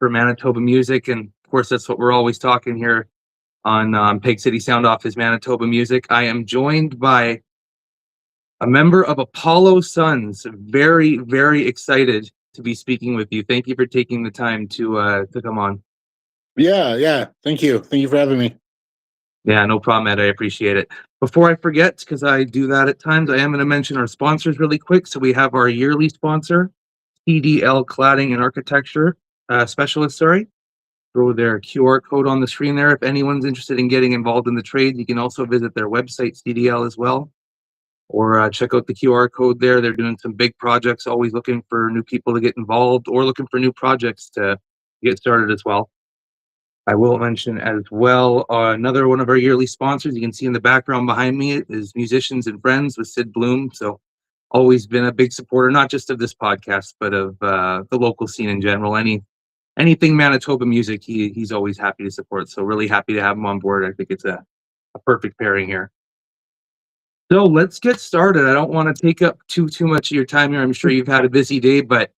for Manitoba music, and of course that's what we're always talking here on Pegcity Soundoff is Manitoba music. I am joined by a member of Apollo Sons. Very, very excited to be speaking with you. Thank you for taking the time to come on. Yeah. Thank you. Thank you for having me. Yeah, no problem, Ed. I appreciate it. Before I forget, because I do that at times, I am going to mention our sponsors really quick. So we have our yearly sponsor, CDL Cladding and Architecture Specialist. Sorry, throw their QR code on the screen there. If anyone's interested in getting involved in the trade, you can also visit their website, CDL, as well, or check out the QR code there. They're doing some big projects, always looking for new people to get involved or looking for new projects to get started as well. I will mention as well, another one of our yearly sponsors, you can see in the background behind me, is Musicians and Friends with Sid Bloom. So always been a big supporter, not just of this podcast, but of the local scene in general. Anything Manitoba music, he's always happy to support. So really happy to have him on board. I think it's a perfect pairing here. So let's get started. I don't want to take up too much of your time here. I'm sure you've had a busy day, but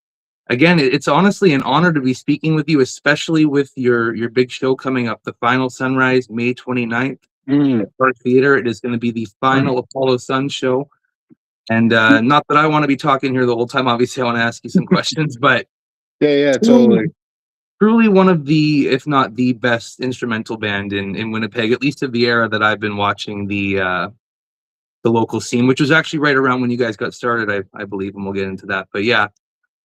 again, it's honestly an honor to be speaking with you, especially with your big show coming up, the Final Sunrise, May 29th at Park Theater. It is going to be the final Apollo Sun show. And not that I want to be talking here the whole time. Obviously, I want to ask you some questions, but Yeah, totally. truly one of the, if not the best instrumental band in Winnipeg, at least of the era that I've been watching the local scene, which was actually right around when you guys got started, I believe, and we'll get into that. But yeah,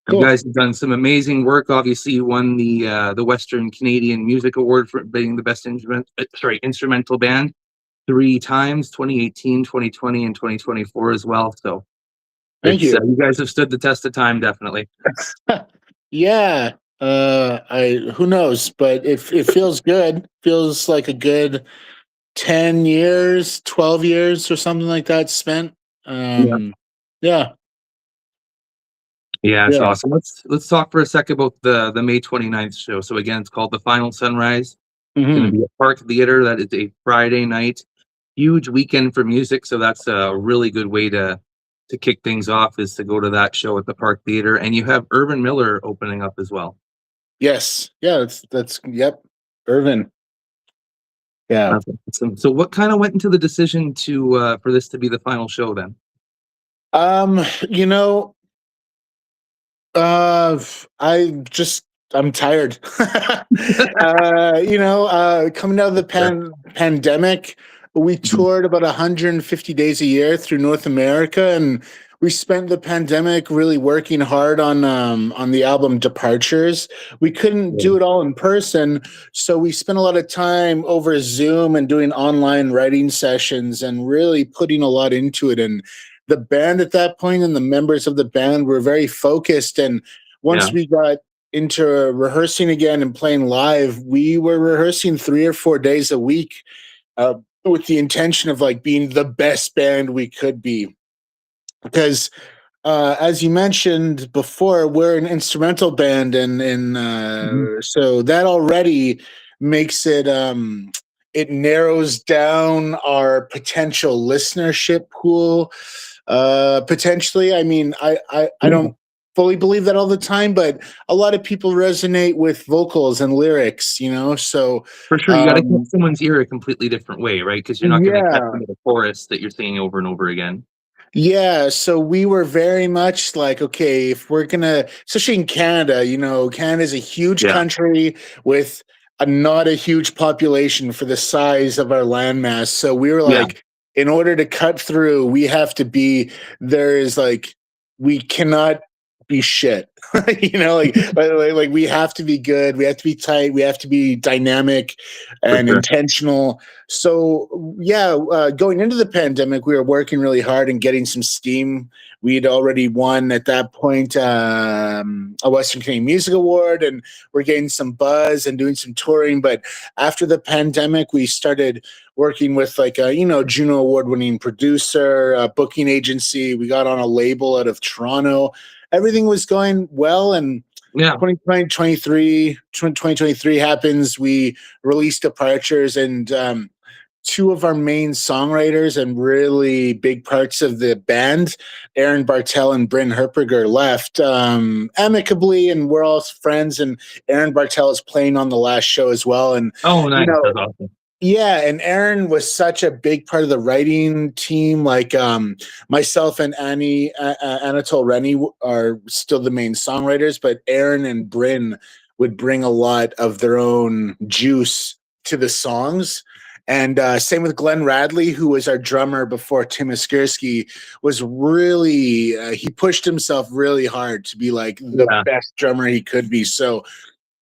Cool. you guys have done some amazing work. Obviously, you won the Western Canadian Music Award for being the best instrumental band 3 times, 2018, 2020, and 2024 as well. So Thank you. You guys have stood the test of time, definitely. Yeah. Who knows, but it feels good. Feels like a good 10 years, 12 years or something like that spent. Yeah. Yeah, it's awesome. Let's talk for a second about the May 29th show. So again, it's called the Final Sunrise. It's going to be at Park Theater. That is a Friday night. Huge weekend for music, so that's a really good way to kick things off, is to go to that show at the Park Theater. And you have Irvin Miller opening up as well. Yes. Yeah, that's yep. Irvin. Yeah. Awesome. So what kind of went into the decision to for this to be the final show then? You know, I'm tired. Coming out of the pandemic, we toured about 150 days a year through North America, and we spent the pandemic really working hard on the album Departures. We couldn't do it all in person, so we spent a lot of time over Zoom and doing online writing sessions and really putting a lot into it. And the band at that point and the members of the band were very focused. And once we got into rehearsing again and playing live, we were rehearsing 3 or 4 days a week with the intention of like being the best band we could be. Because as you mentioned before, we're an instrumental band, and so that already makes it it narrows down our potential listenership pool. Potentially, I mean, I don't fully believe that all the time, but a lot of people resonate with vocals and lyrics, so for sure you got to hit someone's ear a completely different way, right? Because you're not going to catch them with a chorus that you're singing over and over again. Yeah, so we were very much like, okay, if we're gonna, especially in Canada, Canada's a huge country with not a huge population for the size of our landmass. So we were like, in order to cut through, we have to be, we cannot be shit. Like we have to be good, we have to be tight, we have to be dynamic and intentional. So going into the pandemic, we were working really hard and getting some steam. We had already won at that point a Western Canadian Music Award, and we're getting some buzz and doing some touring. But after the pandemic, we started working with like a Juno Award-winning producer, a booking agency. We got on a label out of Toronto. Everything was going well, and 2023 happens. We released Departures, and two of our main songwriters and really big parts of the band, Aaron Bartel and Bryn Herperger, left amicably, and we're all friends. And Aaron Bartel is playing on the last show as well. And Oh, you nice. know, That's awesome. yeah, and Aaron was such a big part of the writing team. Like myself and Anatole Rennie are still the main songwriters, but Aaron and Bryn would bring a lot of their own juice to the songs. And same with Glenn Radley, who was our drummer before Tim Iskirsky, was really, he pushed himself really hard to be like the Yeah. best drummer he could be. So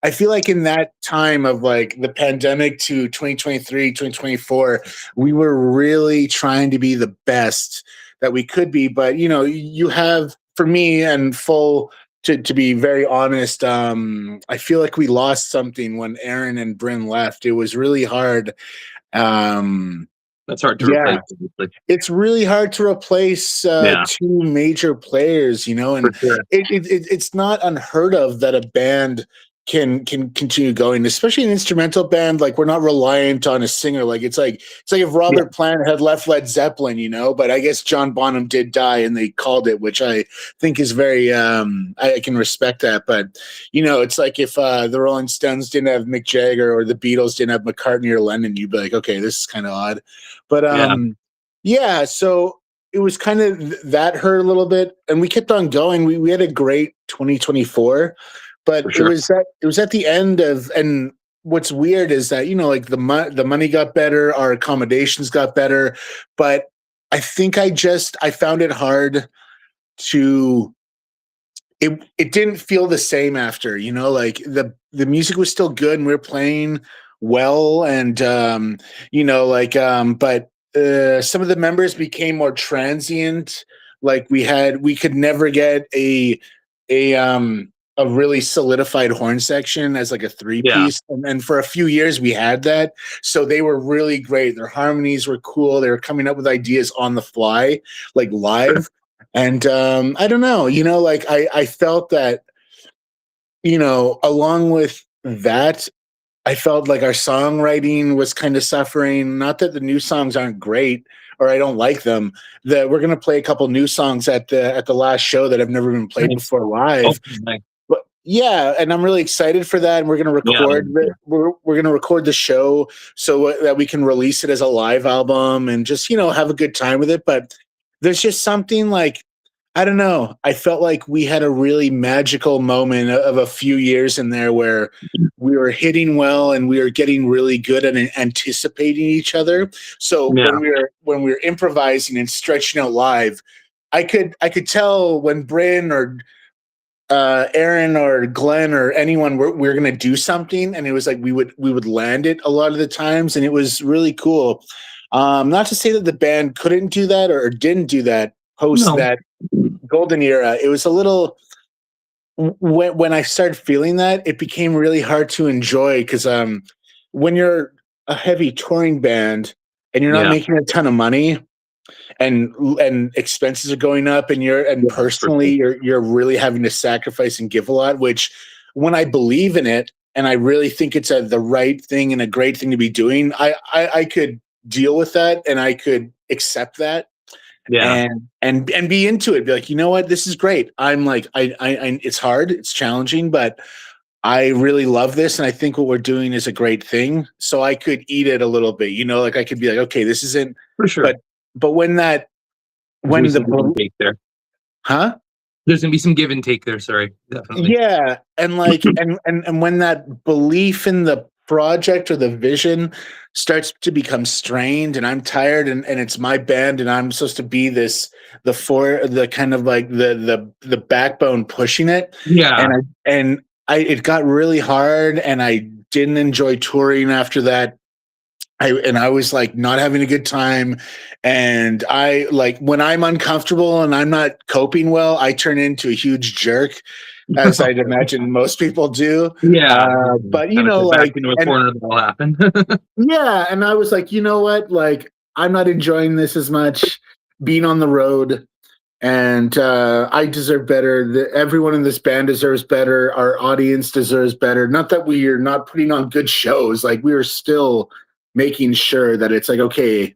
I feel like in that time of like the pandemic to 2023, 2024, we were really trying to be the best that we could be. But, you know, you have, for me and full, to be very honest, I feel like we lost something when Aaron and Bryn left. It was really hard. That's hard to Yeah, replace. Obviously. it's really hard to replace Yeah, two major players, you know, for and sure. it's not unheard of that a band can continue going, especially an instrumental band. Like we're not reliant on a singer. Like it's like if Yeah, Robert Plant had left Led Zeppelin, you know, but I guess John Bonham did die and they called it, which I think is very I can respect that. But you know, it's like if the Rolling Stones didn't have Mick Jagger or the Beatles didn't have McCartney or Lennon, you'd be like, okay, this is kind of odd. But yeah, yeah, so it was kind of that hurt a little bit, and we kept on going. We had a great 2024, but for sure. it was at the end of. And what's weird is that, you know, like the money got better, our accommodations got better, but I think I found it hard to. It didn't feel the same after, you know, like the music was still good and we were playing well, and you know, like but some of the members became more transient. Like we could never get a really solidified horn section as like a three Yeah, piece, and for a few years we had that. So they were really great. Their harmonies were cool. They were coming up with ideas on the fly, like sure. live. And I don't know, you know, like I felt that, you know, along with that, I felt like our songwriting was kind of suffering. Not that the new songs aren't great or I don't like them. That we're gonna play a couple new songs at the last show that have never been played Nice. before Oh, live. nice. But yeah, and I'm really excited for that. And we're gonna Yeah, we're gonna record the show so that we can release it as a live album and just, you know, have a good time with it. But there's just something like, I don't know. I felt like we had a really magical moment of a few years in there where we were hitting well and we were getting really good at anticipating each other. So yeah, when we were improvising and stretching out live, I could tell when Bryn or Aaron or Glenn or anyone we were going to do something, and it was like we would land it a lot of the times, and it was really cool. Not to say that the band couldn't do that or didn't do that post no, that golden era. It was a little, when I started feeling that, it became really hard to enjoy because when you're a heavy touring band and you're not yeah, making a ton of money, and expenses are going up, and yeah, for personally sure. you're really having to sacrifice and give a lot, which when I believe in it and I really think it's the right thing and a great thing to be doing, I could deal with that and I could accept that Yeah, and be into it. Be like, you know what, this is great. I'm like, I it's hard, it's challenging, but I really love this, and I think what we're doing is a great thing. So I could eat it a little bit, you know, like I could be like, okay, this isn't, for sure. but when that There's gonna be when some give and the take there. huh There's gonna be some give and take there. Sorry, definitely. yeah, and like and when that belief in the project or the vision starts to become strained, and I'm tired, and it's my band and I'm supposed to be the kind of like the backbone pushing it, Yeah, and I it got really hard, and I didn't enjoy touring after that. I was like not having a good time, and I like when I'm uncomfortable and I'm not coping well, I turn into a huge jerk, as I'd imagine most people do. yeah. But you Kind of know, go back like, into a and corner that'll happen. yeah, and I was like, you know what, like I'm not enjoying this as much being on the road, and I deserve better. Everyone in this band deserves better. Our audience deserves better. Not that we are not putting on good shows, like we are still making sure that it's like, okay,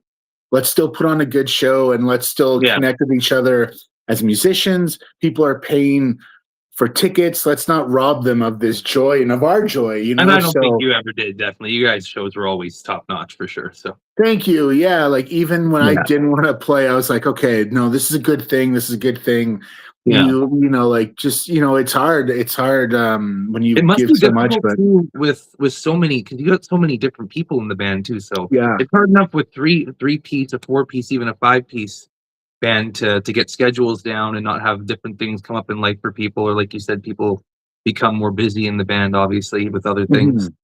let's still put on a good show and let's still Yeah. connect with each other as musicians. People are paying for tickets. Let's not rob them of this joy and of our joy, you And know? I don't think So you ever did, definitely. You guys' shows were always top notch for sure. So thank you. Yeah. Like even when I yeah. didn't want to play, I was like, okay, no, this is a good thing. This is a good thing. Yeah. You know, like just, you know, it's hard. It's hard when you It must give be so much, difficult but too with so many because you got so many different people in the band too. So yeah. it's hard enough with three piece, a four piece, even a five piece band to get schedules down and not have different things come up in life for people. Or like you said, people become more busy in the band, obviously, with other things. Mhm.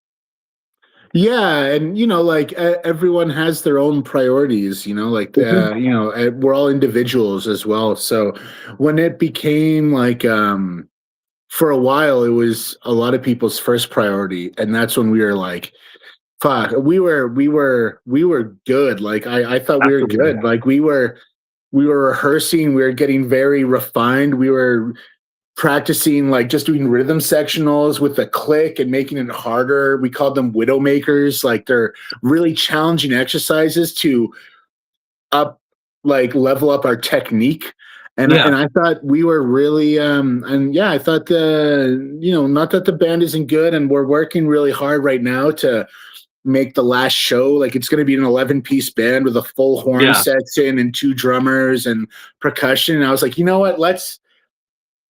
Yeah, and you know, like everyone has their own priorities. You know, like Mhm. you know, we're all individuals as well. So when it became like, for a while, it was a lot of people's first priority, and that's when we were like, "Fuck, we were good." Like I thought we were Absolutely. good. Like we were rehearsing, we were getting very refined. We were practicing like just doing rhythm sectionals with a click and making it harder. We called them widow makers. Like they're really challenging exercises to up like level up our technique. Yeah. And I thought we were really and yeah, I thought the you know, not that the band isn't good and we're working really hard right now to make the last show like it's going to be an 11-piece band with a full horn Yeah. section and two drummers and percussion. And I was like, you know what, let's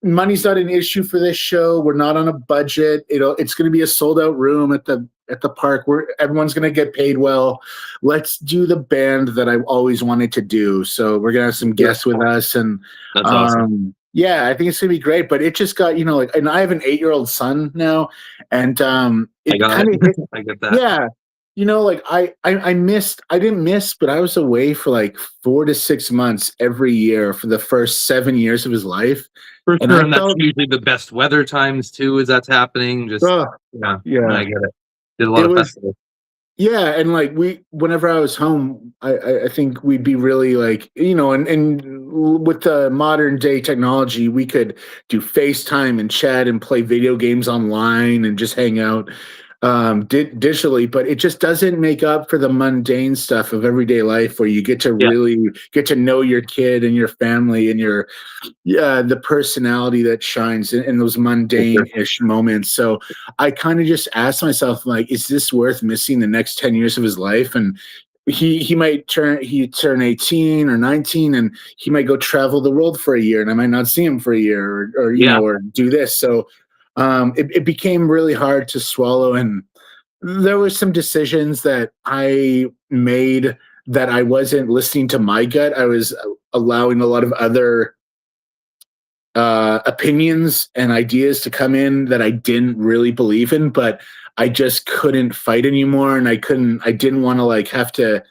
money's not an issue for this show. We're not on a budget. It's going to be a sold out room at the park where everyone's going to get paid well. Let's do the band that I've always wanted to do. So we're going to have some Yeah. guests with us and That's awesome. yeah, I think it's going to be great, but it just got, you know, like, and I have an 8-year-old son now and I it got kind of it. hit, I get that. yeah, you know, like I didn't miss, but I was away for like 4 to 6 months every year for the first 7 years of his life. For And sure, I and that's felt, usually the best weather times too, as that's happening. Just oh, yeah, I yeah, get it. Did a lot it of was, festivals. yeah. And like whenever I was home, I think we'd be really like, you know, and with the modern day technology, we could do FaceTime and chat and play video games online and just hang out digitally, but it just doesn't make up for the mundane stuff of everyday life where you get to Yeah, really get to know your kid and your family and your yeah the personality that shines in those for sure. mundane-ish moments. So I kind of just asked myself, like, is this worth missing the next 10 years of his life? And he might turn 18 or 19 and he might go travel the world for a year and I might not see him for a year or you Yeah, know or do this. So it became really hard to swallow, and there were some decisions that I made that I wasn't listening to my gut. I was allowing a lot of other opinions and ideas to come in that I didn't really believe in, but I just couldn't fight anymore. And I didn't want to like have to,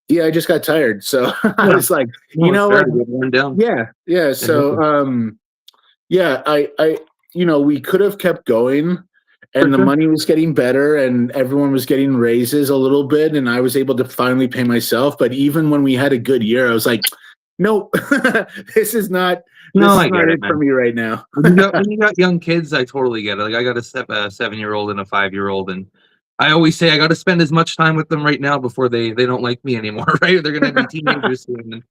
yeah, I just got tired. So I yeah. was like, you No, it's know fair what? to get worn down. Yeah, yeah. It happens. So, yeah, you know, we could have kept going For and the sure. money was getting better and everyone was getting raises a little bit and I was able to finally pay myself. But even when we had a good year, I was like, nope, this is not, No, this is I not get it, it for man. me right now. When you got young kids, I totally get it. Like I got a 7-year-old and a 5-year-old, and I always say I got to spend as much time with them right now before they don't like me anymore. Right? They're gonna be teenagers soon, and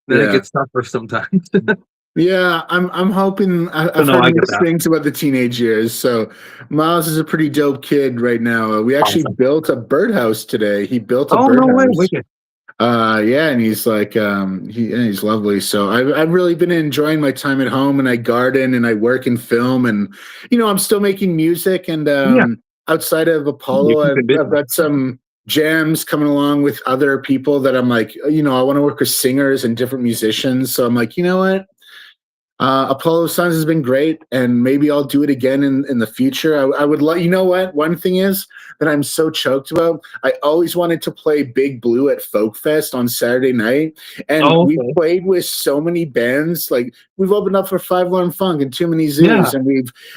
then it Yeah. gets tougher sometimes. Yeah, I'm hoping. So I've no, heard I get mixed that. things about the teenage years. So Miles is a pretty dope kid right now. We actually Awesome. built a birdhouse today. He built a Oh no way, birdhouse. wicked. Yeah, and he's like, he's lovely. So I've really been enjoying my time at home, and I garden and I work in film, and you know I'm still making music. And Yeah, outside of you Apollo, keep it I've busy. got some jams coming along with other people that I'm like, you know, I want to work with singers and different musicians. So I'm like, you know what? Apollo Suns has been great, and maybe I'll do it again in the future. I would like, you know what? One thing is that I'm so choked about. I always wanted to play Big Blue at Folk Fest on Saturday night, and Oh, we okay. played with so many bands. Like we've opened up for Five Alarm Funk and Too Many Yeah, Zoos,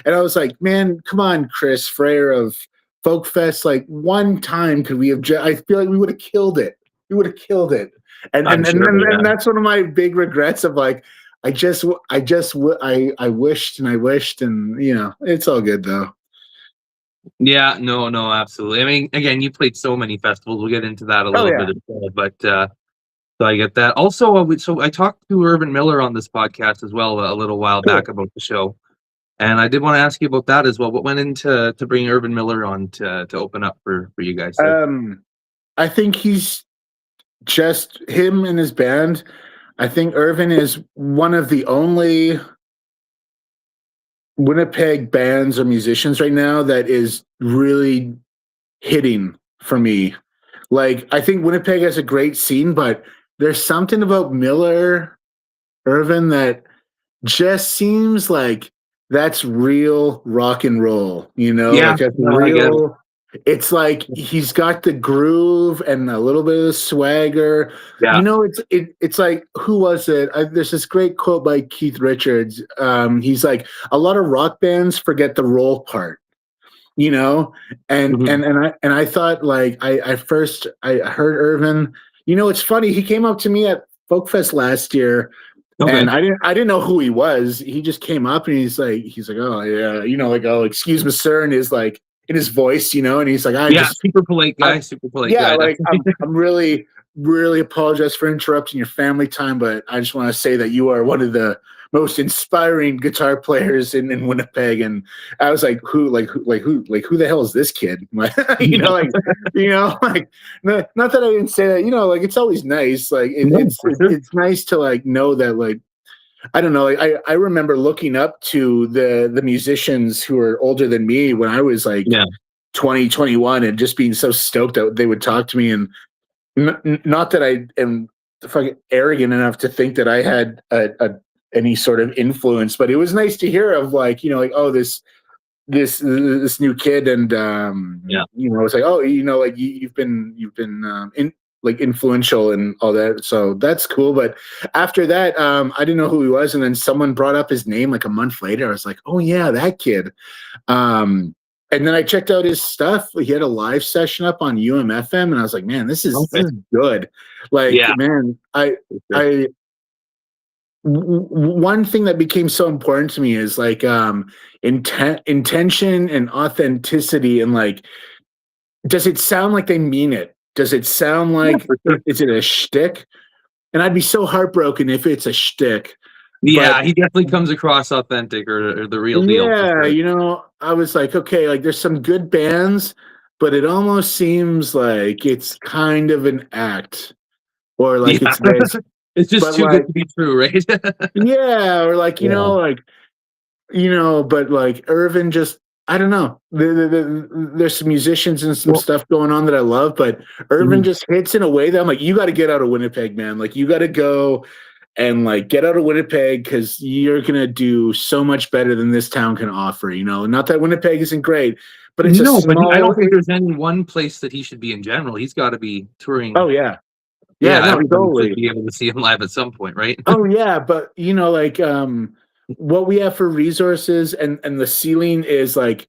and I was like, man, come on, Chris Freyer of Folk Fest. Like one time, could we have? I feel like we would have killed it. We would have killed it. And I'm and and sure. and Yeah, that's one of my big regrets of like I wished and I wished and you know, it's all good though. Yeah, no, no, absolutely. I mean, again, you played so many festivals. We'll get into that a Oh little yeah, bit as well, but so I get that. Also, so I talked to Irvin Miller on this podcast as well a little while back cool. about the show, and I did want to ask you about that as well. What went into to bring Irvin Miller on to open up for you guys there? Um, I think he's just him and his band. I think Irvin is one of the only Winnipeg bands or musicians right now that is really hitting for me. Like, I think Winnipeg has a great scene, but there's something about Miller, Irvin, that just seems like that's real rock and roll, Yeah, like that's no, I get it. real. It's like he's got the groove and a little bit of the swagger. Yeah. It's like, who was it? There's this great quote by Keith Richards. He's like, a lot of rock bands forget the roll part, you know and Hmm. I thought, like, I heard Irvin. It's funny, he came up to me at Folk Fest last year, Okay. and I didn't know who he was. He just came up and he's like, oh yeah, like, oh, excuse me sir, and his, like, in his voice, and he's like, Yeah, super polite I guy, super polite yeah, guy, like, definitely. I'm really, really apologize for interrupting your family time, but I just want to say that you are one of the most inspiring guitar players in Winnipeg. And I was like, who the hell is this kid? Yeah. Like, not that I didn't say that, like, it's always nice. Like, No, for sure. it's nice to, like, know that, like, I don't know. Like, I remember looking up to the musicians who are older than me when I was like Yeah. 20, 21, and just being so stoked that they would talk to me. And not that I am fucking arrogant enough to think that I had any sort of influence, but it was nice to hear of, like, like, oh, this new kid. And Yeah. it's like, oh, like, you've been like, influential and all that, so that's cool. But after that, I didn't know who he was, and then someone brought up his name like a month later. I was like, oh yeah, that kid. um and then I checked out his stuff. He had a live session up on UMFM, and I was like, man, this is Okay. this is good. Like, Yeah, man, for sure. I one thing that became so important to me is, like, intention and authenticity, and, like, does it sound like they mean it? Does it sound Yeah, like, for sure. is it a shtick? And I'd be so heartbroken if it's a shtick. But Yeah, he definitely comes across authentic or the real deal for yeah, sure. I was like, okay, like, there's some good bands, but it almost seems like it's kind of an act, or like Yeah. it's this. It's just But, too good like, to be true, right? yeah, or, like, Yeah. like, but, like, Irvin just, I don't know. There's some musicians and some Well, stuff going on that I love, but Irvin mhm. just hits in a way that I'm like, you got to get out of Winnipeg, man. Like, you got to go and, like, get out of Winnipeg, because you're gonna do so much better than this town can offer. Not that Winnipeg isn't great, but it's a No, but I don't small. think there's any one place that he should be in general. He's gotta be touring. Oh yeah, yeah, Yeah, no, everybody should totally. be able to see him live at some point, right? Oh yeah, but, like, what we have for resources, and the ceiling is, like,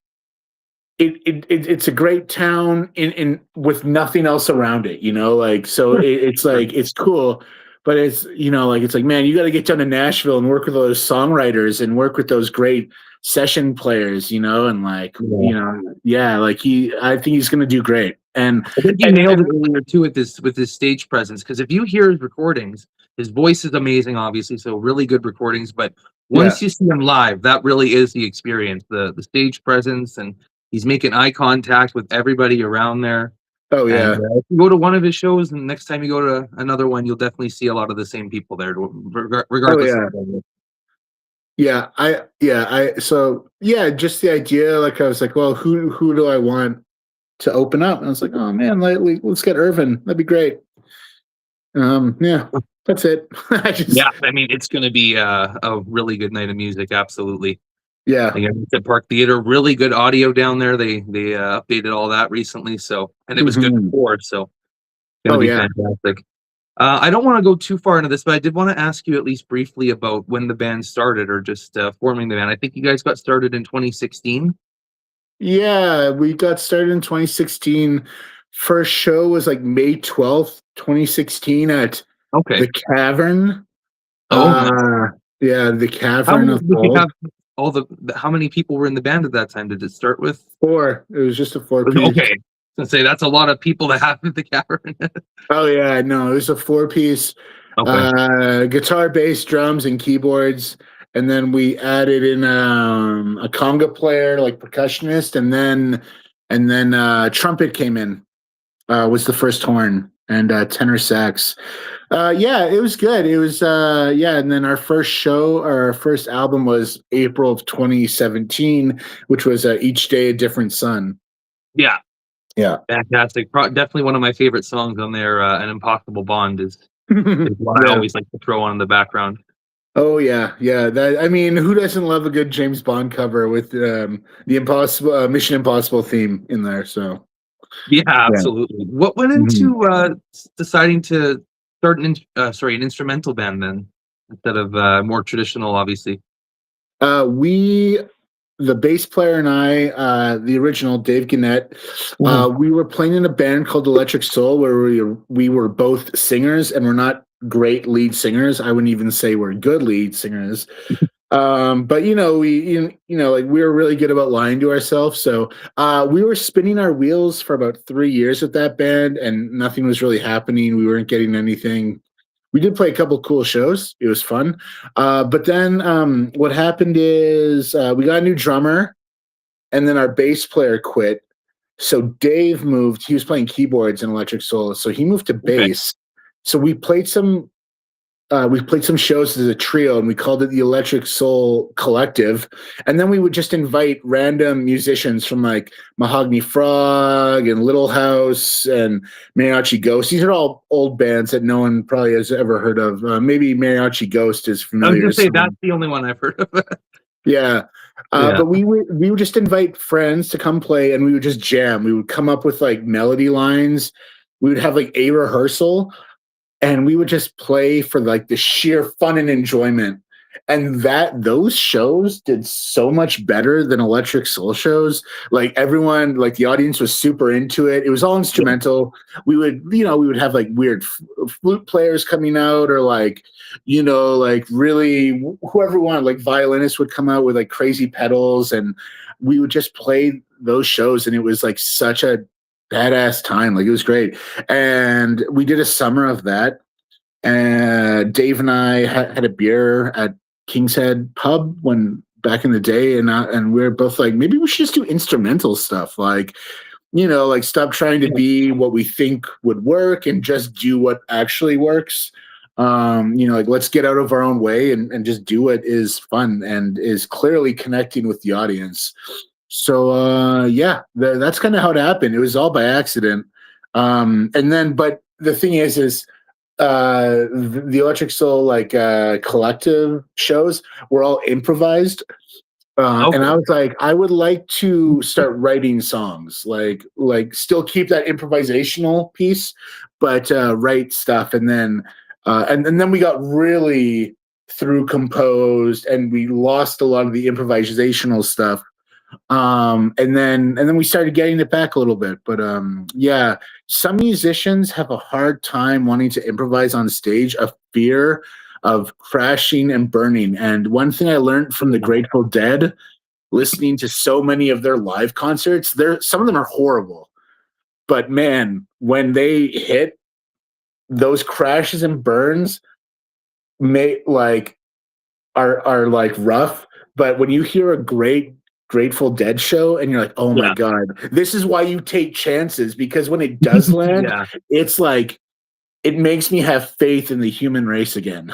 it's a great town in with nothing else around it, like, so Sure, it's sure. like, it's cool. But it's, like, it's like, man, you got to get down to Nashville and work with those songwriters and work with those great session players, and, like, Yeah. yeah, like, I think he's gonna do great. and I think he and nailed it and earlier too with his stage presence. Because if you hear his recordings, his voice is amazing, obviously, so really good recordings. But yeah. once you see him live, that really is the experience. The stage presence, and he's making eye contact with everybody around there. Oh And yeah. if you go to one of his shows, and next time you go to another one, you'll definitely see a lot of the same people there, Oh regardless of yeah. the venue. So yeah, just the idea, like, I was like, well, who do I want to open up? And I was like, oh man, let's get Irvin. That'd be great. Yeah, that's it. I just Yeah, I mean, it's going to be a really good night of music. Absolutely. Yeah. Again, it's at Park Theater. Really good audio down there. They updated all that recently, so and it was good Mhm. before, so it's gonna Oh be yeah. fantastic. I don't want to go too far into this, but I did want to ask you at least briefly about when the band started, or just forming the band. I think you guys got started in 2016. Yeah, we got started in 2016. First show was like May 12th, 2016, at Okay. the Cavern. Oh, nice. Uh yeah, the How Cavern many of did you Gold. have? how many people were in the band at that time? Did it start with? Four. It was just a four piece. Okay, let's say that's a lot of people to have the cavern. Oh yeah, no, it was a four piece. Okay, Guitar, bass, drums, and keyboards, and then we added in a conga player, like percussionist, and then trumpet came in. Was the first horn and tenor sax. Yeah, it was good. It was yeah, and then our first show, our first album was April of 2017, which was Each Day a Different Sun. yeah, Yeah. fantastic. Definitely one of my favorite songs on there. An Impossible Bond is what I Yeah. always like to throw on in the background. Oh yeah, yeah. That I mean, who doesn't love a good James Bond cover with the Impossible Mission Impossible theme in there? So Yeah, yeah. absolutely. What went Mhm. into deciding to start an instrumental band then instead of more traditional, obviously? We the bass player and I, the original Dave Gannett, Mhm. we were playing in a band called Electric Soul, where we were both singers, and we're not great lead singers. I wouldn't even say we're good lead singers. But like we were really good about lying to ourselves. So we were spinning our wheels for about 3 years with that band, and nothing was really happening. We weren't getting anything. We did play a couple cool shows. It was fun. But then what happened is we got a new drummer, and then our bass player quit. So Dave moved. He was playing keyboards in Electric Soul, so he moved to Okay. bass. So we played some shows as a trio, and we called it the Electric Soul Collective. And then we would just invite random musicians from like Mahogany Frog and Little House and Mariachi Ghost. These are all old bands that no one probably has ever heard of. Maybe Mariachi Ghost is I was familiar gonna to say that's some. the only one I've heard of. Yeah. Yeah. But we would just invite friends to come play, and we would just jam. We would come up with like melody lines. We would have like a rehearsal, and we would just play for like the sheer fun and enjoyment. And those shows did so much better than Electric Soul shows. Like everyone, like the audience was super into it. It was all Yeah. instrumental. We would have like weird flute players coming out, or like, like really whoever wanted, like violinists would come out with like crazy pedals, and we would just play those shows, and it was like such a badass time. Like it was great. And we did a summer of that. And Dave and I had a beer at King's Head Pub when back in the day, and we were both like, maybe we should just do instrumental stuff, like like stop trying to be what we think would work and just do what actually works. Like let's get out of our own way and just do what is fun and is clearly connecting with the audience. So yeah, that's kind of how it happened. It was all by accident. And then, but the thing is the Electric Soul like collective shows were all improvised. And Okay. I was like, I would like to start writing songs, like still keep that improvisational piece, but write stuff. And then and then we got really through composed, and we lost a lot of the improvisational stuff. And then we started getting it back a little bit. But yeah, some musicians have a hard time wanting to improvise on stage, a fear of crashing and burning. And one thing I learned from the Grateful Dead, listening to so many of their live concerts, some of them are horrible. But man, when they hit, those crashes and burns may like are like rough. But when you hear a great Grateful Dead show, and you're like, oh my Yeah. god, this is why you take chances, because when it does land, Yeah. it's like it makes me have faith in the human race again.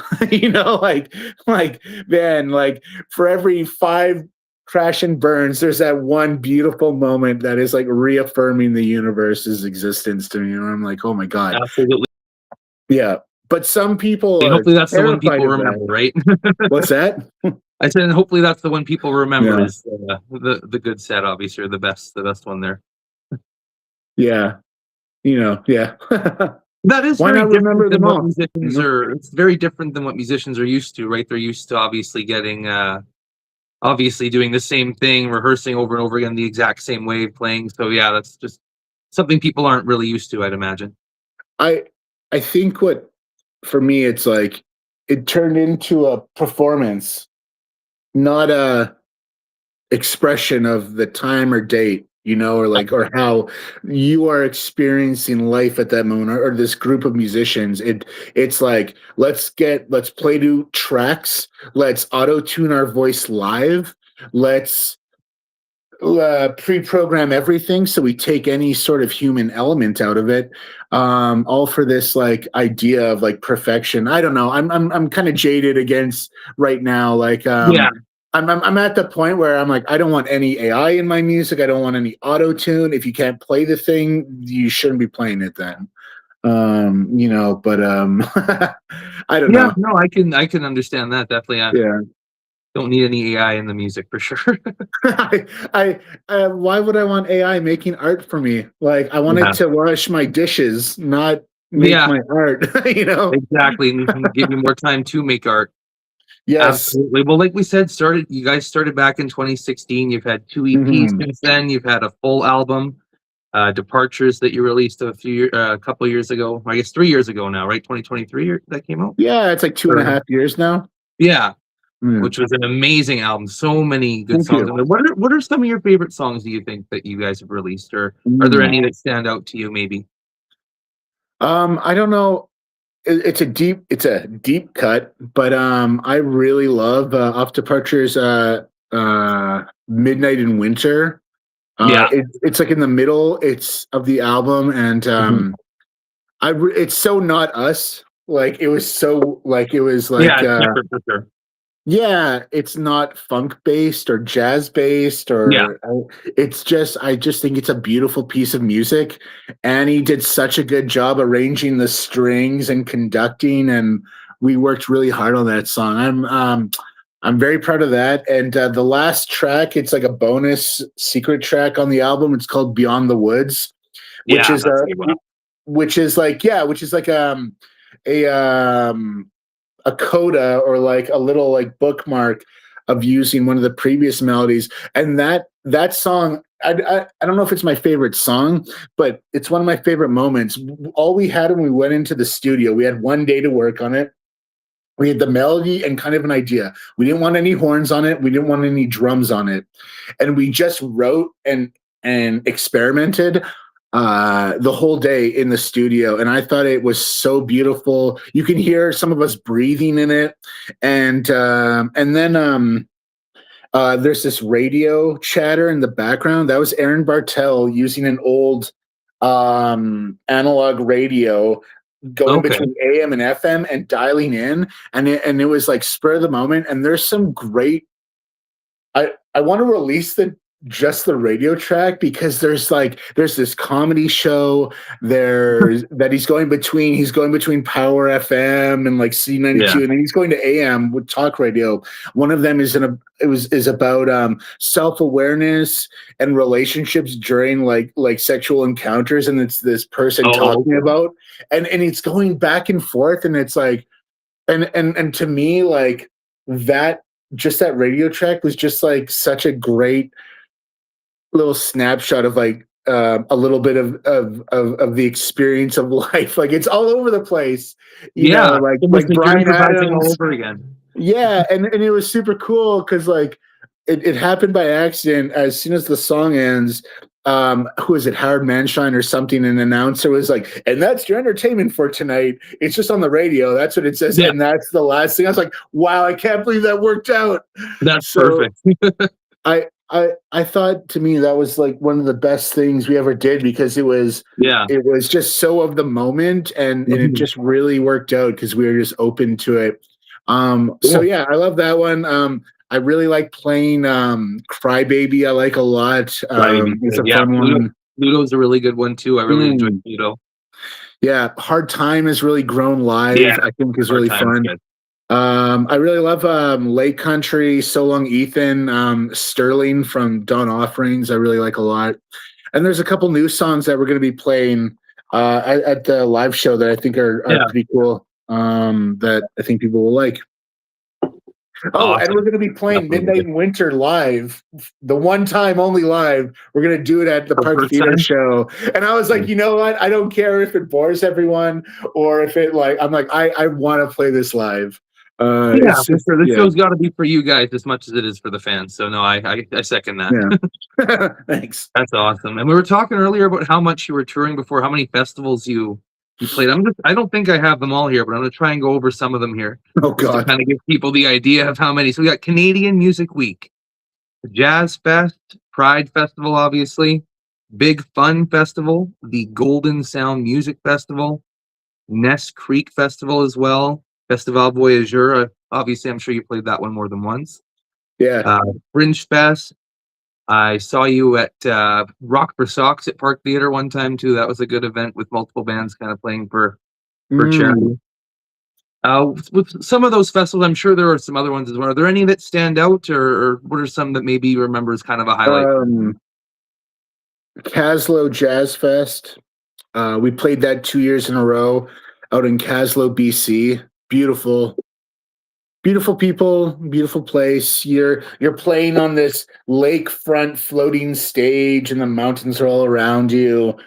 Like man, like for every five crash and burns, there's that one beautiful moment that is like reaffirming the universe's existence to me. And I'm like, oh my god, Absolutely. yeah. But some people And are hopefully that's the one terrified people of remember, that. right? What's that? I said, and hopefully that's the one people remember Yeah, is the good set, obviously, or the best one there. yeah, yeah. That is Why very not different remember than them what all? musicians are. It's very different than what musicians are used to, right? They're used to obviously getting, obviously doing the same thing, rehearsing over and over again the exact same way, playing. So yeah, that's just something people aren't really used to, I'd imagine. I I think what for me it's like it turned into a performance, not a expression of the time or date, you know, or like, or how you are experiencing life at that moment, or this group of musicians. It's like, let's play new tracks, let's auto tune our voice live, let's pre-program everything so we take any sort of human element out of it, all for this like idea of like perfection. I don't know, I'm kind of jaded against right now, like Yeah. I'm at the point where I'm like, I don't want any AI in my music, I don't want any auto tune. If you can't play the thing, you shouldn't be playing it then. You know, but I don't Yeah, know. no, I can understand that definitely. I Yeah. don't need any AI in the music for sure. Why would I want AI making art for me? Like, I want it Yeah. to wash my dishes, not make Yeah, my art, you know? exactly. And you can give you more time to make art. Yes. Absolutely. Well, like we said, you guys started back in 2016. You've had two EPs Hmm. since then. You've had a full album, Departures, that you released a couple years ago. I guess 3 years ago now, right? 2023 that came out. Yeah, it's like two and a Or- half years now. yeah, Yeah. which was an amazing album. So many good Thank songs you. on there. What are some of your favorite songs, do you think, that you guys have released, or are there Mm. any that stand out to you? Maybe. I don't know. It's a deep cut, but I really love Off Departure's Midnight in Winter. Yeah. It's like in the middle, it's of the album, and Mhm. it's so not us. Like it was so like it was Yeah, like it's different for sure. yeah, it's not funk based or jazz based, Yeah. or it's just, I just think it's a beautiful piece of music. And he did such a good job arranging the strings and conducting, and we worked really hard on that song. I'm very proud of that. And the last track, it's like a bonus secret track on the album. It's called Beyond the Woods, which Yeah, is that's a good one. which is like a a coda, or like a little like bookmark of using one of the previous melodies. And that song, I don't know if it's my favorite song, but it's one of my favorite moments. All we had when we went into the studio, we had one day to work on it. We had the melody and kind of an idea. We didn't want any horns on it, we didn't want any drums on it, and we just wrote and experimented the whole day in the studio. And I thought it was so beautiful. You can hear some of us breathing in it, and then there's this radio chatter in the background. That was Aaron Bartel using an old analog radio, going Okay. between AM and FM and dialing in, and it was like spur of the moment. And there's some great. I want to release the radio track, because there's this comedy show there's that he's going between Power FM and like Yeah. C92, and then he's going to AM with talk radio. One of them is about self-awareness and relationships during like sexual encounters, and it's this person Oh, talking okay. about, and it's going back and forth, and it's like, and to me, like, that just that radio track was just like such a great little snapshot of like a little bit of the experience of life. Like, it's all over the place, you know, Yeah, almost like like you're Brian improvising all Adams. over again. Yeah, and it was super cool because like it happened by accident. As soon as the song ends, who is it, Howard Manshine or something, an announcer was like, and that's your entertainment for tonight. It's just on the radio, that's what it says, Yeah, and that's the last thing. I was like, wow, I can't believe that worked out. that's So perfect. I thought, to me, that was like one of the best things we ever did, because Yeah. it was just so of the moment, and it Mhm. just really worked out because we were just open to it. So Cool. yeah, I love that one. I really like playing Crybaby. I like a lot. Crybaby's It's good. a Yeah, fun one. Pluto's a really good one too. I really enjoy Mm. Pluto. Yeah, Hard Time is really grown Yeah, live. I think is Hard really Time's fun. good. I really love Lake Country, So Long Ethan, Sterling from Dawn Offerings. I really like a lot. And there's a couple new songs that we're going to be playing at the live show that I think are Yeah, pretty cool, that I think people will like. Oh, and we're awesome. going to be playing Definitely Midnight good. in Winter live, the one time only live. We're going to do it at the For Park first Theater time? show. And I was like, you know what? I don't care if it bores everyone, or if it like, I'm like, I want to play this live. Yeah, It's for just, sure. This yeah, show's got to be for you guys as much as it is for the fans. So no, I second that. yeah. Thanks. That's awesome. And we were talking earlier about how much you were touring before, how many festivals you played. I don't think I have them all here, but I'm gonna try and go over some of them here Oh just to God. kind of give people the idea of how many. So we got Canadian Music Week, Jazz Fest, Pride Festival, obviously, Big Fun Festival, the Golden Sound Music Festival, Ness Creek Festival as well, Festival Voyageur. Obviously, I'm sure you played that one more than once. Yeah. Uh, Fringe Fest. I saw you at Rock for Socks at Park Theater one time too. That was a good event with multiple bands kind of playing for Mm. charity. With some of those festivals, I'm sure there are some other ones as well. Are there any that stand out, or what are some that maybe you remember as kind of a highlight? Caslow Jazz Fest. We played that 2 years in a row out in Caslow, BC. Beautiful, beautiful people, beautiful place. You're playing on this lakefront floating stage, and the mountains are all around you.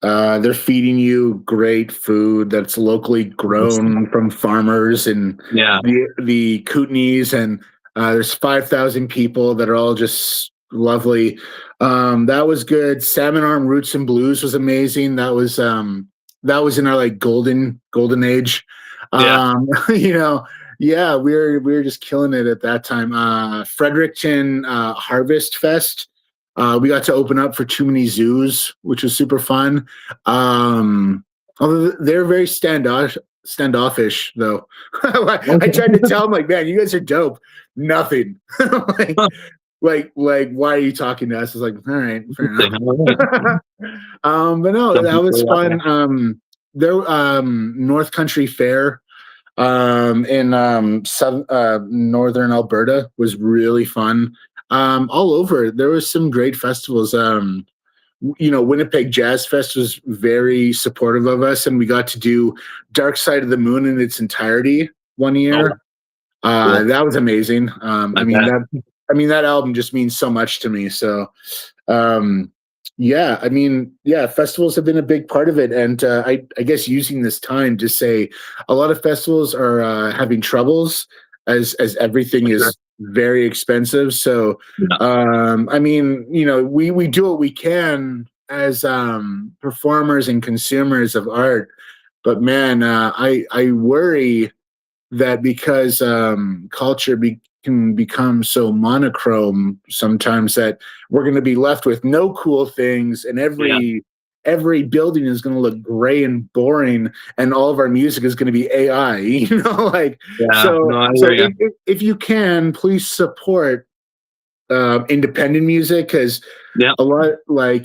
They're feeding you great food that's locally grown from farmers and Yeah, the Kootenays, and there's 5,000 people that are all just lovely. That was good. Salmon Arm Roots and Blues was amazing. That was in our like golden age. yeah. You know, yeah, we were just killing it at that time. Fredericton Harvest Fest. We got to open up for Too Many Zoos, which was super fun. Although they're very standoffish, though. I tried to tell them, like, man, you guys are dope. Nothing. like, why are you talking to us? It's like, all right, fair enough. But no, Some that people was are that way. fun. There, North Country Fair, in northern Alberta was really fun. All over there was some great festivals. Winnipeg Jazz Fest was very supportive of us, and we got to do Dark Side of the Moon in its entirety one Oh, year. cool. That was amazing. I bet. That album just means so much to me. So, um, yeah, yeah, festivals have been a big part of it, and I guess using this time to say a lot of festivals are having troubles as everything For sure. is very expensive. So, Yeah, we do what we can as performers and consumers of art, but man, I worry that because culture can become so monochrome sometimes that we're going to be left with no cool things, and yeah, every building is going to look gray and boring, and all of our music is going to be AI. Like, yeah. so No, I so hear you. if you can, please support independent music, because Yeah, a lot, like,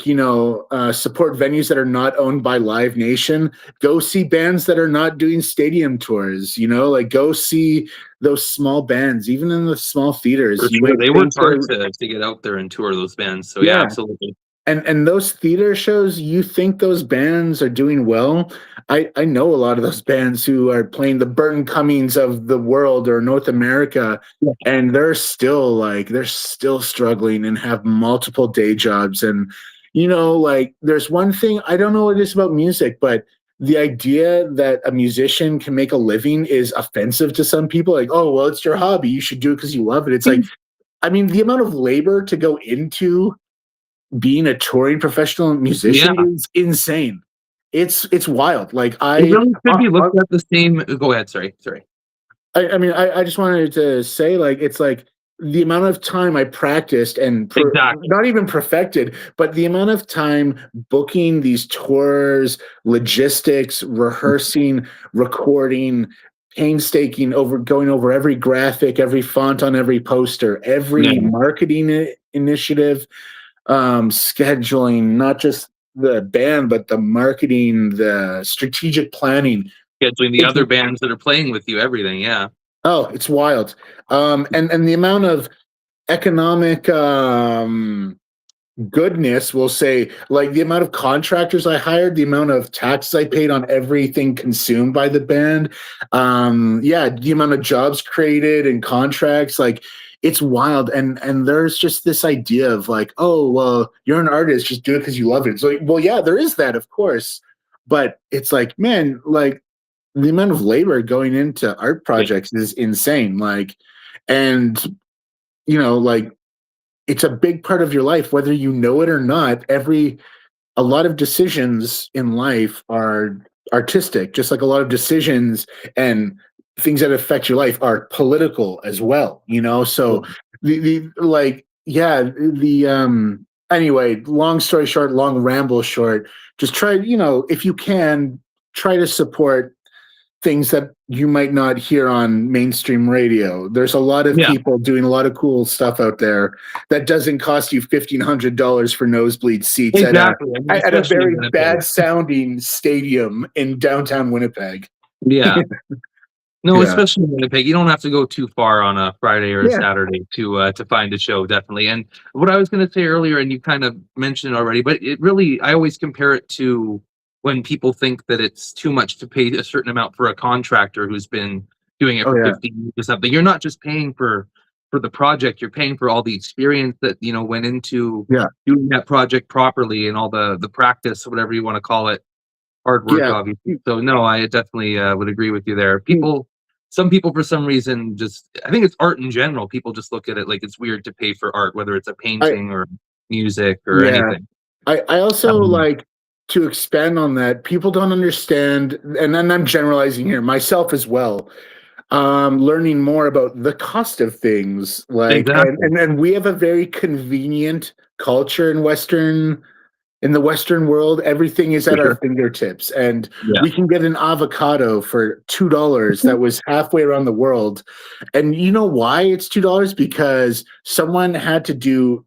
support venues that are not owned by Live Nation. Go see bands that are not doing stadium tours. Like, go see those small bands, even in the small for theaters. You sure. might They work think hard to get out there and tour those bands. So yeah, yeah, absolutely. and those theater shows, you think those bands are doing well. I know a lot of those bands who are playing the Burton Cummings of the world or North America, Yeah, and they're still struggling and have multiple day jobs. And like, there's one thing, I don't know what it is about music, but the idea that a musician can make a living is offensive to some people. Like, oh, well, it's your hobby, you should do it because you love it. It's like, the amount of labor to go into being a touring professional yeah. musician is insane. It's wild. Like, It really should be looked at the same. Go ahead. Sorry. I just wanted to say, like, it's like the amount of time I practiced and Exactly. not even perfected, but the amount of time booking these tours, logistics, rehearsing, recording, painstaking over going over every graphic, every font on every poster, Yeah, every marketing initiative, scheduling, not just the band, but the marketing, the strategic planning. scheduling the It's other bands that are playing with you. Everything. Yeah. it's wild. And the amount of economic goodness, we'll say, like the amount of contractors I hired, the amount of taxes I paid on everything consumed by the band, yeah, the amount of jobs created and contracts, like, it's wild. And there's just this idea of like, oh, well, you're an artist, just do it because you love it. It's like, well, yeah, there is that, of course, but it's like, man, like, the amount of labor going into art projects is insane. Like, and like, it's a big part of your life, whether you know it or not. A lot of decisions in life are artistic, just like a lot of decisions and things that affect your life are political as well, So the like, yeah, anyway, long story short, long ramble short, just try, if you can, try to support things that you might not hear on mainstream radio. There's a lot of Yeah, people doing a lot of cool stuff out there that doesn't cost you $1,500 for nosebleed seats at a exactly. I mean, at a especially in very Winnipeg. bad sounding stadium in downtown Winnipeg. Yeah. No, Yeah. especially in Winnipeg, you don't have to go too far on a Friday or a Yeah. Saturday to find a show, definitely. And what I was going to say earlier, and you kind of mentioned it already, but it really, I always compare it to when people think that it's too much to pay a certain amount for a contractor who's been doing it Oh for yeah. 15 years or something. You're not just paying for the project; you're paying for all the experience that went into Yeah. doing that project properly and all the practice, whatever you want to call it, hard work, Yeah. obviously. So no, I definitely would agree with you there. Mm. Some people, for some reason, just I think it's art in general. People just look at it like it's weird to pay for art, whether it's a I painting or music or yeah. anything. I also Um, like to expand on that. People don't understand, and then I'm generalizing here, myself as well. Learning more about the cost of things, like, and, exactly. and and we have a very convenient culture in the Western world. Everything is For at our sure. fingertips, and Yeah. we can get an avocado for $2 that was halfway around the world. And you know why it's $2? Because someone had to do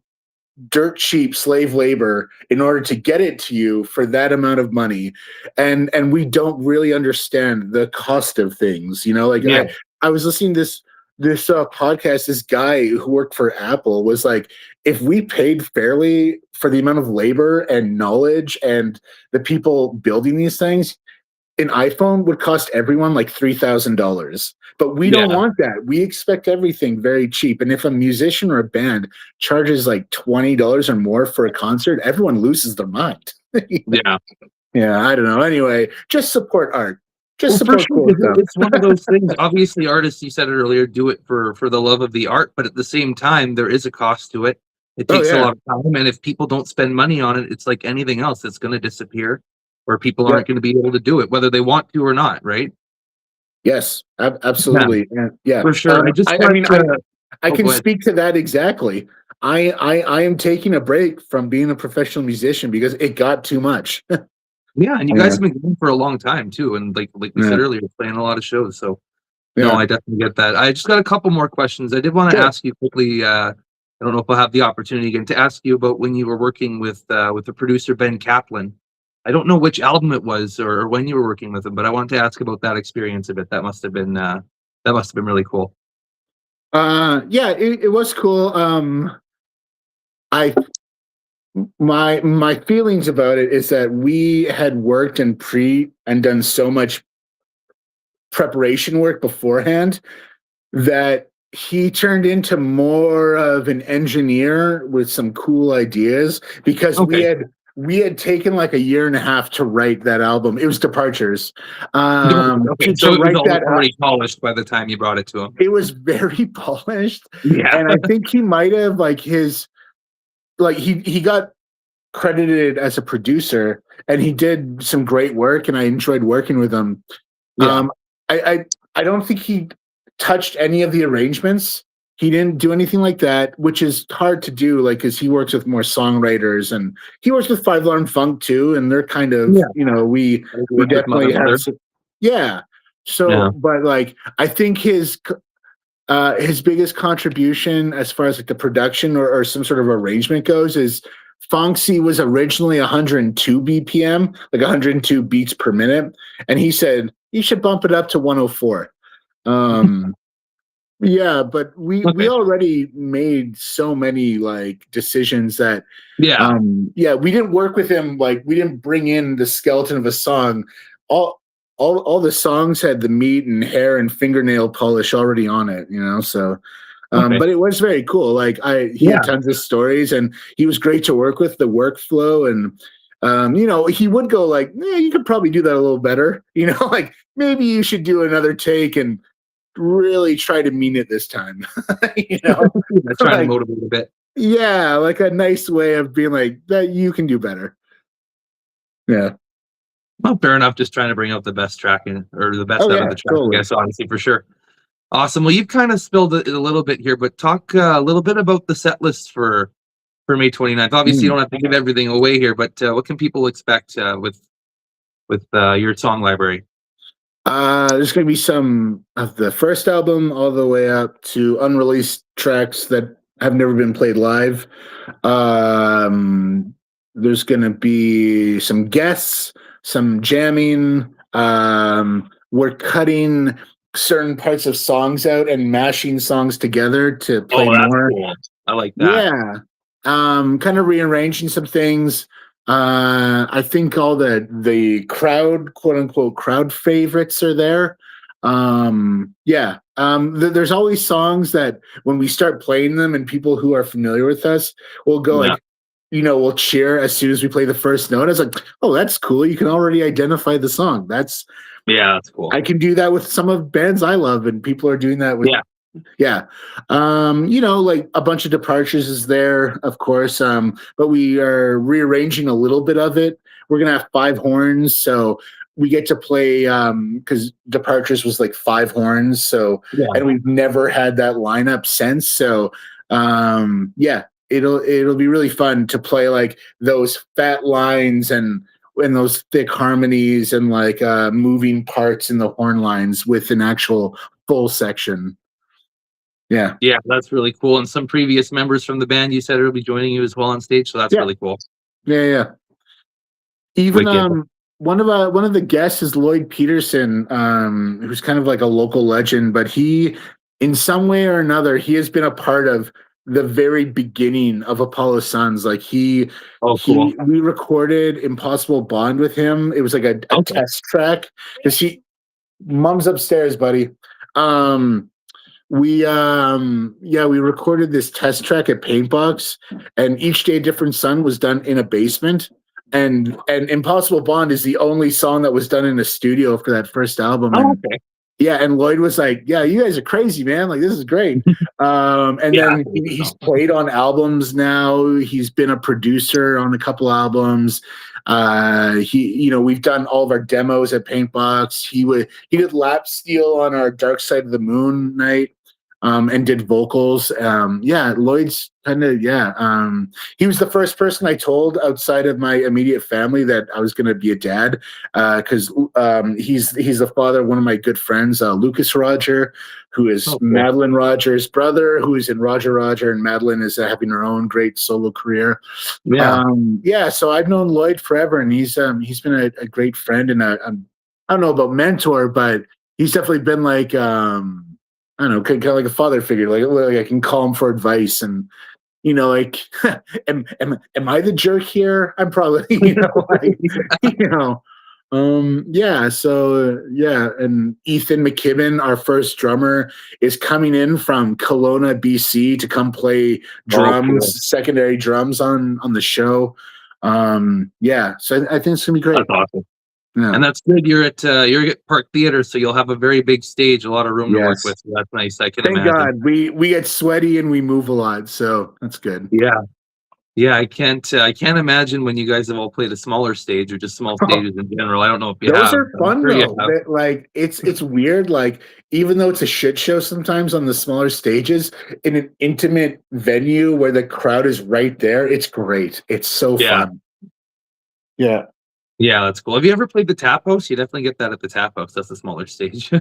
dirt cheap slave labor in order to get it to you for that amount of money. And we don't really understand the cost of things, like Yeah. I was listening to this podcast. This guy who worked for Apple was like, if we paid fairly for the amount of labor and knowledge and the people building these things, an iPhone would cost everyone like $3,000. But we don't Yeah. want that. We expect everything very cheap. And if a musician or a band charges like $20 or more for a concert, everyone loses their mind. Yeah. Yeah, I don't know. Anyway, just support art. Just Well, for support sure, cool 'cause stuff. it's one of those things. Obviously, artists, you said it earlier, do it for the love of the art, but at the same time, there is a cost to it. It Oh takes a yeah. lot of time, and if people don't spend money on it, it's like anything else. It's going to disappear, or people Yeah. aren't going to be able to do it, whether they want to or not. Right? Yes, Yeah, absolutely. And yeah. for sure. I just I want mean, to. I Oh, can go ahead. speak to that exactly. I am taking a break from being a professional musician because it got too much. Yeah, and you guys Yeah. have been going for a long time too, and like we Yeah. said earlier, playing a lot of shows. So no, Yeah. I definitely get that. I just got a couple more questions. I did want to Sure. ask you quickly. I don't know if I'll have the opportunity again to ask you about when you were working with the producer Ben Kaplan. I don't know which album it was or when you were working with him, but I wanted to ask about that experience a bit. That must have been really cool. Yeah, it was cool. I my feelings about it is that we had worked and done so much preparation work beforehand that he turned into more of an engineer with some cool ideas because Okay. we had taken like a year and a half to write that album. It was Departures. Okay, To so it was write that already polished by the time you brought it to him. it was very polished. Yeah. And I think he might have he got credited as a producer and he did some great work and I enjoyed working with him. Yeah. Um, I don't think he touched any of the arrangements. He didn't do anything like that, which is hard to do, like, because he works with more songwriters and he works with Five Alarm Funk too, and they're kind of, Yeah. we Worked with Mother definitely have Mother. some, yeah. Yeah. So, but like, I think his biggest contribution as far as like the production or some sort of arrangement goes is Fonksy was originally 102 BPM, like 102 beats per minute, and he said you should bump it up to 104. Yeah, but we Okay. already made so many like decisions that Yeah. yeah, we didn't work with him, like we didn't bring in the skeleton of a song. All the songs had the meat and hair and fingernail polish already on it, so Okay. but it was very cool. Like he Yeah. had tons of stories and he was great to work with, the workflow, and he would go like, you could probably do that a little better. Like maybe you should do another take and really try to mean it this time. Trying to Like, motivate a bit. yeah, like a nice way of being like that. You can do better. Yeah. Well, fair enough. Just trying to bring out the best track or the best Oh out of yeah, the track, I totally. guess, honestly, for sure. Awesome. Well, you've kind of spilled it a little bit here, but talk a little bit about the set list for May 29th. Obviously, you Mm. don't have to give everything away here, but what can people expect with your song library? There's going to be some of the first album all the way up to unreleased tracks that have never been played live. Um, there's going to be some guests, some jamming. We're cutting certain parts of songs out and mashing songs together to play Oh, that's more. cool. I like that. Yeah. Kind of rearranging some things. I think all the crowd, quote unquote, crowd favorites are there. Yeah. There's always songs that when we start playing them and people who are familiar with us will go Yeah. like, we'll cheer as soon as we play the first note. It's like, oh, that's cool. You can already identify the song. That's Cool. I can do that with some of bands I love, and people are doing that with yeah. Like a bunch of departures is there, of course. But we are rearranging a little bit of it. We're gonna have 5 horns, so we get to play because departures was like 5 horns, so and we've never had that lineup since. So yeah, it'll be really fun to play like those fat lines and those thick harmonies and like moving parts in the horn lines with an actual full section. Yeah. Yeah, that's really cool. And some previous members from the band, you said, will be joining you as well on stage, so that's Yeah. really cool. Yeah. Even Wicked. one of the guests is Lloyd Peterson, who's kind of like a local legend, but he, in some way or another, he has been a part of the very beginning of Apollo Suns. Like Cool. we recorded Impossible Bond with him. It was like a test track because mom's upstairs, buddy. We recorded this test track at Paintbox, and Each Day a Different Sun was done in a basement, and Impossible Bond is the only song that was done in a studio for that first album. And Lloyd was like, yeah, you guys are crazy, man, like this is great. Then he's played on albums now. He's been a producer on a couple albums. We've done all of our demos at Paintbox. He did lap steel on our Dark Side of the Moon night. And did vocals. Lloyd's kind of, he was the first person I told outside of my immediate family that I was going to be a dad, because he's the father of one of my good friends, Lucas Roger, who is Madeline Roger's brother, who is in Roger Roger, and Madeline is having her own great solo career. So I've known Lloyd forever, and he's been a great friend, and I don't know about mentor, but he's definitely been like I don't know, kind of like a father figure. Like I can call him for advice, and like, am I the jerk here? I'm probably, and Ethan McKibben, our first drummer, is coming in from Kelowna, BC, to come play drums, secondary drums on the show. So I think it's gonna be great. That's awesome. Yeah. And that's good. You're at Park Theater, so you'll have a very big stage, a lot of room to work with. So that's nice. I can imagine. Thank God. We get sweaty and we move a lot, so that's good. Yeah. I can't imagine when you guys have all played a smaller stage or just small stages in general. I don't know if you Those have. are fun though. Like it's weird. Like even though it's a shit show sometimes on the smaller stages, in an intimate venue where the crowd is right there, it's great. It's so fun. Yeah. Yeah, that's cool. Have you ever played the Tap House? You definitely get that at the Tap House. That's a smaller stage.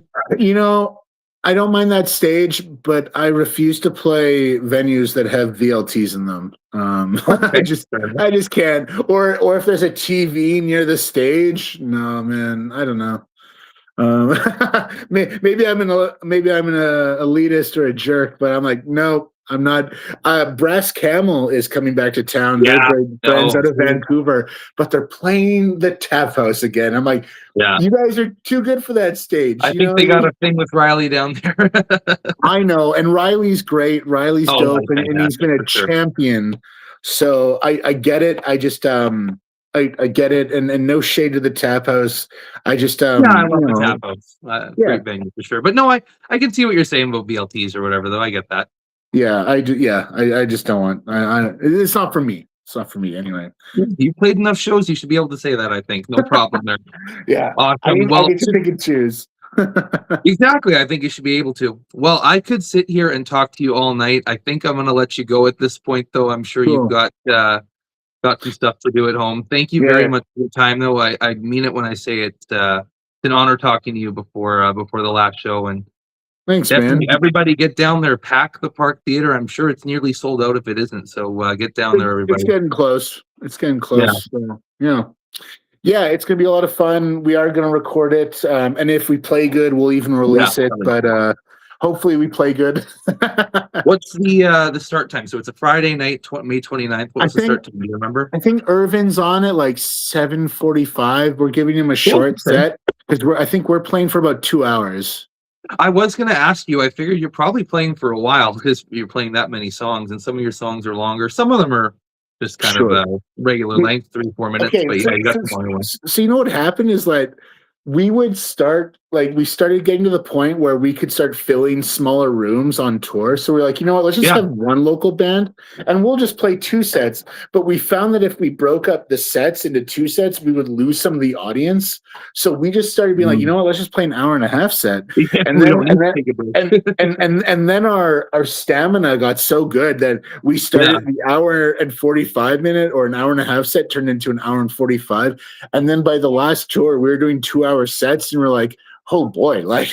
I don't mind that stage, but I refuse to play venues that have VLTs in them. I just can't. Or if there's a TV near the stage, no, man, I don't know. Maybe I'm an elitist or a jerk, but I'm like, no, I'm not. Brass Camel is coming back to town. They're great friends out of Vancouver, but they're playing the Tap House again. I'm like, you guys are too good for that stage. I think they got a thing with Riley down there. I know, and Riley's great. Riley's dope, and he's been a champion. So I get it. I just I get it, and no shade to the Tap House. I just Yeah, I love you the know, Tap House. yeah, Great venue for sure. But no, I can see what you're saying about BLTs or whatever, though. I get that. yeah, I do. Yeah, I just don't want. It's not for me. It's not for me anyway. You played enough shows, you should be able to say that, I think. No problem there. Yeah, Awesome. I Well, get to pick and choose. exactly. I think you should be able to. Well, I could sit here and talk to you all night. I think I'm going to let you go at this point, though. I'm sure you've Cool. got some stuff to do at home. Thank you very Yeah. much for your time, though. I mean it when I say it. It's an honor talking to you before the last show, and Thanks, man. definitely everybody get down there, pack the Park Theater. I'm sure it's nearly sold out if it isn't. So get down there, It's everybody. getting close. It's getting Yeah. close. So, yeah, it's gonna be a lot of fun. We are gonna record it, and if we play good, we'll even release it. But hopefully, we play good. What's the start time? So it's a Friday night, May 29th. What was the start time? Do you remember? I think Irvin's on at like 7:45. We're giving him a short set because I think we're playing for about 2 hours. I was going to ask you. I figured you're probably playing for a while because you're playing that many songs, and some of your songs are longer. Some of them are just kind of regular length, 3-4 minutes. Okay, But yeah, you got some longer ones. so you know what happened is that we started getting to the point where we could start filling smaller rooms on tour. So we're like, you know what, let's just have one local band and we'll just play 2 sets. But we found that if we broke up the sets into 2 sets, we would lose some of the audience. So we just started being like, you know what, let's just play an hour-and-a-half set. Yeah, and then our stamina got so good that we started the hour and 45 minute or an hour-and-a-half set turned into an hour and 45. And then by the last tour, we were doing 2-hour sets and we're like, oh boy, like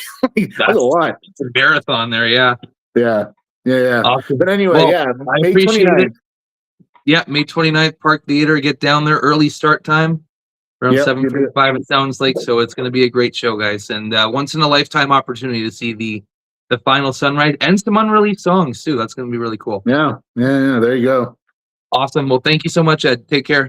that's a lot. It's a marathon there, yeah. Awesome. But anyway, I May appreciate 29th. it. Yeah, May 29th, Park Theater. Get down there, early start time, around 7:45. It sounds like, so it's going to be a great show, guys, and once in a lifetime opportunity to see the final sunrise and some unreleased songs too. That's going to be really cool. Yeah. There you go. Awesome. Well, thank you so much, Ed. Take care.